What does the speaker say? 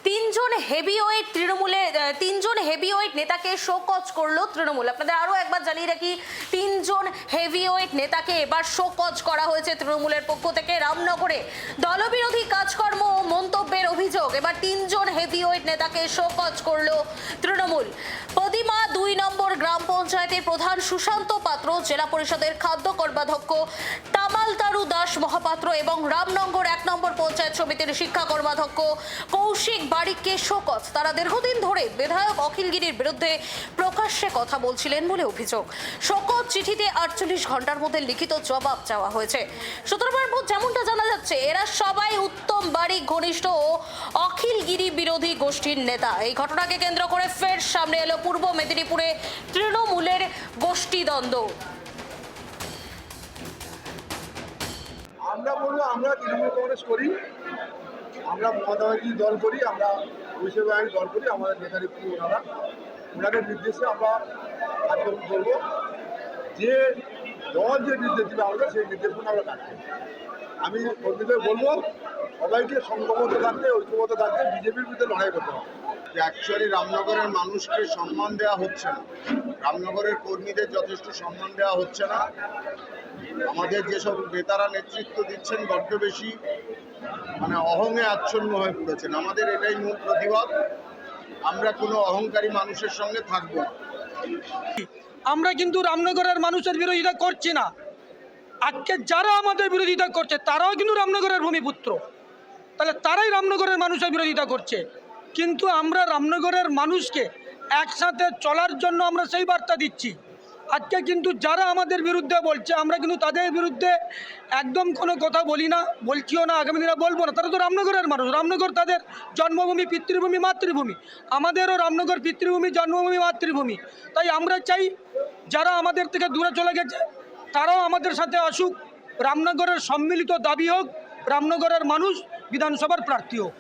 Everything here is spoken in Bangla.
তিনজন হেভিওয়েট নেতাকে শোকজ করলো তৃণমূল। আপনাদের আরো একবার জানিয়ে রাখি, তিনজন হেভিওয়েট নেতাকে এবার শোকজ করা হয়েছে তৃণমূলের পক্ষ থেকে। রামনগরে দলবিরোধী কাজকর্ম ও মন্তব্যের অভিযোগ, এবার তিনজন হেভিওয়েট নেতাকে শোকজ করলো তৃণমূল। পদিমা 2 নম্বর গ্রাম পঞ্চায়েতের প্রধান সুশান্ত পাত্র, জেলা পরিষদের খাদ্য কর্মাধ্যক্ষ তামালতারু দাস মহাপাত্র এবং রামনগর 1 নম্বর পঞ্চায়েত সমিতির শিক্ষা কর্মাধ্যক্ষ কৌশিক বারিককে শোকজ। তারা দীর্ঘদিন ধরে বিধায়ক অখিল গিরির বিরুদ্ধে প্রকাশ্যে কথা বলছিলেন বলে অভিযোগ। শোকজ চিঠিতে 48 ঘন্টার মধ্যে লিখিত জবাব চাওয়া হয়েছে। সূত্রবার যেমনটা জানা যাচ্ছে, এরা সবাই উত্তম বারিক ঘনিষ্ঠ ও অখিল গিরি বিরোধী গোষ্ঠীর নেতা। এই ঘটনাকে কেন্দ্র করে ফের সামনে এলো পূর্ব মেদিনীপুরে তৃণমূলের গোষ্ঠীদ্বন্দ্ব। আমরা বলবো আমরা তৃণমূল কংগ্রেস করি, আমরা মমতা ব্যানার্জি দল করি, আমরা অভিষেক ব্যানার্জি দল করি। আমাদের নেতানেত্রী ওনাদের নির্দেশে আমরা কার্যক্রম করবো। যে দল যে নির্দেশ দিবে আমাদের সেই নির্দেশনা আমরা কাটবো। আমি কর্মীদের বলবো সবাইকে সংঘবদ্ধ থাকতে, ঐক্যবদ্ধ থাকতে, বিজেপির বিরুদ্ধে লড়াই করতে হবে। অ্যাকচুয়ালি রামনগরের মানুষকে সম্মান দেওয়া হচ্ছে না, রামনগরের কর্মীদের যথেষ্ট সম্মান দেওয়া হচ্ছে না। আমাদের যেসব নেতারা নেতৃত্ব দিচ্ছেন বড্ড বেশি অহংয়ে আচ্ছন্ন হয়ে পড়েছেন। আমাদের এটাই মূল প্রতিবাদ। আমরা কোনো অহংকারী মানুষের সঙ্গে থাকবো না। আমরা কিন্তু রামনগরের মানুষের বিরোধিতা করছি না। আজকে যারা আমাদের বিরোধিতা করছে তারাও কিন্তু রামনগরের ভূমিপুত্র, তাহলে তারাই রামনগরের মানুষের বিরোধিতা করছে। কিন্তু আমরা রামনগরের মানুষকে একসাথে চলার জন্য আমরা সেই বার্তা দিচ্ছি। আজকে কিন্তু যারা আমাদের বিরুদ্ধে বলছে, আমরা কিন্তু তাদের বিরুদ্ধে একদম কোনো কথা বলি না, বলছিও না, আগামী দিনে বলবো না। তারা তো রামনগরের মানুষ, রামনগর তাদের জন্মভূমি, পিতৃভূমি, মাতৃভূমি। আমাদেরও রামনগর পিতৃভূমি, জন্মভূমি, মাতৃভূমি। তাই আমরা চাই যারা আমাদের থেকে দূরে চলে গেছে তারাও আমাদের সাথে আসুক। রামনগরের সম্মিলিত দাবি হোক রামনগরের মানুষ বিধানসভার প্রার্থী হোক।